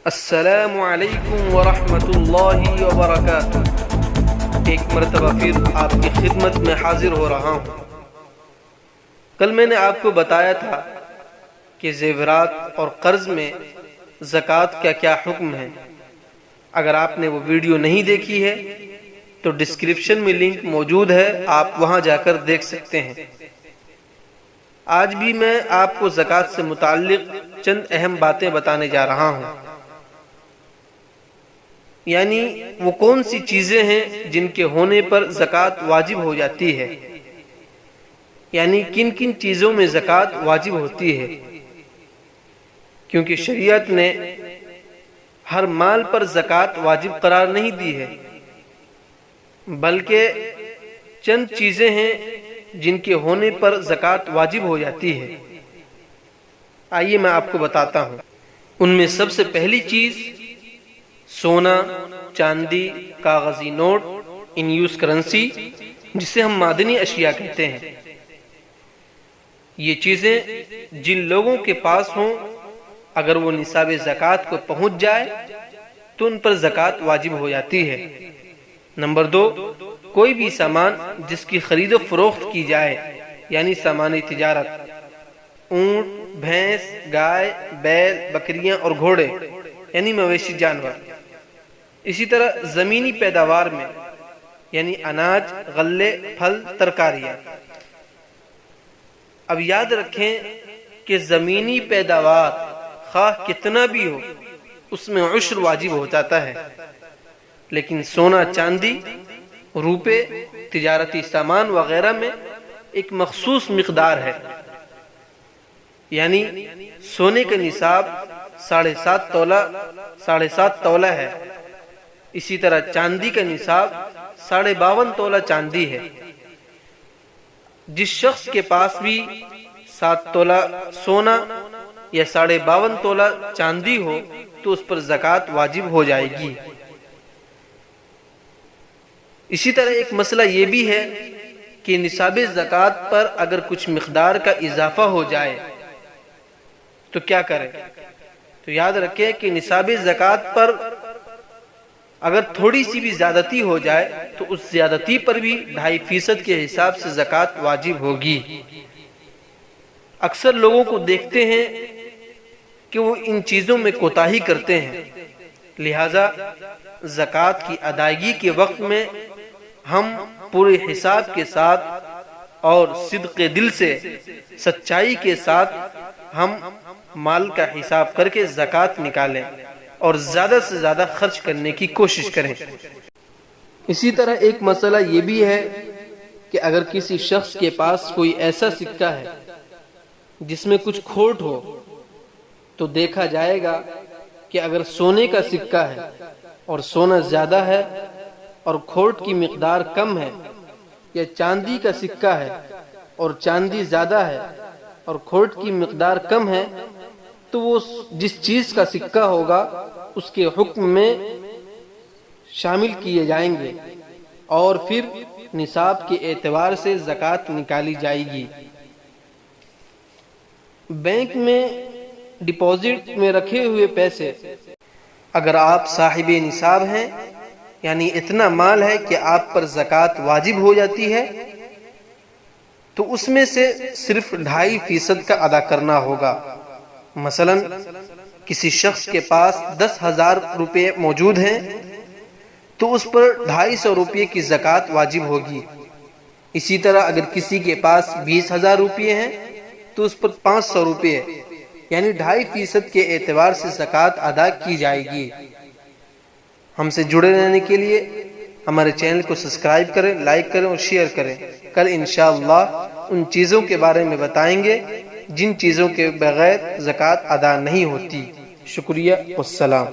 السلام علیکم ورحمۃ اللہ وبرکاتہ۔ ایک مرتبہ پھر آپ کی خدمت میں حاضر ہو رہا ہوں۔ کل میں نے آپ کو بتایا تھا کہ زیورات اور قرض میں زکوٰۃ کا کیا حکم ہے۔ اگر آپ نے وہ ویڈیو نہیں دیکھی ہے تو ڈسکرپشن میں لنک موجود ہے، آپ وہاں جا کر دیکھ سکتے ہیں۔ آج بھی میں آپ کو زکوٰۃ سے متعلق چند اہم باتیں بتانے جا رہا ہوں، یعنی وہ کون سی چیزیں ہیں جن کے ہونے پر زکوٰۃ واجب ہو جاتی ہے، یعنی کن کن چیزوں میں زکوٰۃ واجب ہوتی ہے، کیونکہ شریعت نے ہر مال پر زکوٰۃ واجب قرار نہیں دی ہے، بلکہ چند چیزیں ہیں جن کے ہونے پر زکوٰۃ واجب ہو جاتی ہے۔ آئیے میں آپ کو بتاتا ہوں۔ ان میں سب سے پہلی چیز سونا، چاندی، کاغذی نوٹ، ان یوز کرنسی، جسے ہم معدنی اشیاء کہتے ہیں۔ یہ چیزیں جن لوگوں کے پاس ہوں، اگر وہ نصاب زکوٰۃ کو پہنچ جائے تو ان پر زکوٰۃ واجب ہو جاتی ہے۔ نمبر 2، کوئی بھی سامان جس کی خرید و فروخت کی جائے، یعنی سامان تجارت، اونٹ، بھینس، گائے، بیل، بکریاں اور گھوڑے، یعنی مویشی جانور۔ اسی طرح زمینی پیداوار میں، یعنی اناج، غلے، پھل، ترکاریاں۔ اب یاد رکھیں کہ زمینی پیداوار خواہ کتنا بھی ہو، اس میں عشر واجب ہو جاتا ہے، لیکن سونا، چاندی، روپے، تجارتی سامان وغیرہ میں ایک مخصوص مقدار ہے، یعنی سونے کا نصاب 7.5 تولہ ہے۔ اسی طرح چاندی کا نصاب 52.5 تولہ چاندی ہے۔ جس شخص کے پاس بھی 7 تولہ سونا یا 52.5 تولہ چاندی ہو تو اس پر زکوٰۃ واجب ہو جائے گی۔ اسی طرح ایک مسئلہ یہ بھی ہے کہ نصاب زکوٰۃ پر اگر کچھ مقدار کا اضافہ ہو جائے تو کیا کریں؟ تو یاد رکھیں کہ نصاب زکوٰۃ پر اگر تھوڑی سی بھی زیادتی ہو جائے تو اس زیادتی پر بھی 2.5% کے حساب سے زکوٰۃ واجب ہوگی۔ اکثر لوگوں کو دیکھتے ہیں کہ وہ ان چیزوں میں کوتاہی کرتے ہیں، لہذا زکوٰۃ کی ادائیگی کے وقت میں ہم پورے حساب کے ساتھ اور صدق دل سے، سچائی کے ساتھ ہم مال کا حساب کر کے زکوٰۃ نکالیں اور زیادہ سے زیادہ خرچ کرنے کی کوشش کریں۔ اسی طرح ایک مسئلہ یہ بھی ہے کہ اگر کسی شخص کے پاس کوئی ایسا سکہ ہے جس میں کچھ کھوٹ ہو تو دیکھا جائے گا کہ اگر سونے کا سکہ ہے اور سونا زیادہ ہے اور کھوٹ کی مقدار کم ہے، یا چاندی کا سکہ ہے اور چاندی زیادہ ہے اور کھوٹ کی مقدار کم ہے، تو وہ جس چیز کا سکہ ہوگا اس کے حکم میں شامل کیے جائیں گے اور پھر نصاب کے اعتبار سے زکوٰۃ نکالی جائے گی۔ بینک میں ڈپازٹ میں رکھے ہوئے پیسے، اگر آپ صاحب نصاب ہیں، یعنی اتنا مال ہے کہ آپ پر زکوٰۃ واجب ہو جاتی ہے، تو اس میں سے صرف 2.5% کا ادا کرنا ہوگا۔ مثلا کسی شخص کے پاس 10,000 روپے موجود ہیں تو اس پر 250 روپے کی زکوٰۃ واجب ہوگی۔ اسی طرح اگر کسی کے پاس 20,000 روپے ہیں تو اس پر 500 روپے، یعنی 2.5% کے اعتبار سے زکوٰۃ ادا کی جائے گی۔ ہم سے جڑے رہنے کے لیے ہمارے چینل کو سبسکرائب کریں، لائک کریں اور شیئر کریں۔ کل انشاءاللہ ان چیزوں کے بارے میں بتائیں گے جن چیزوں کے بغیر زکوٰۃ ادا نہیں ہوتی۔ شکریہ، والسلام۔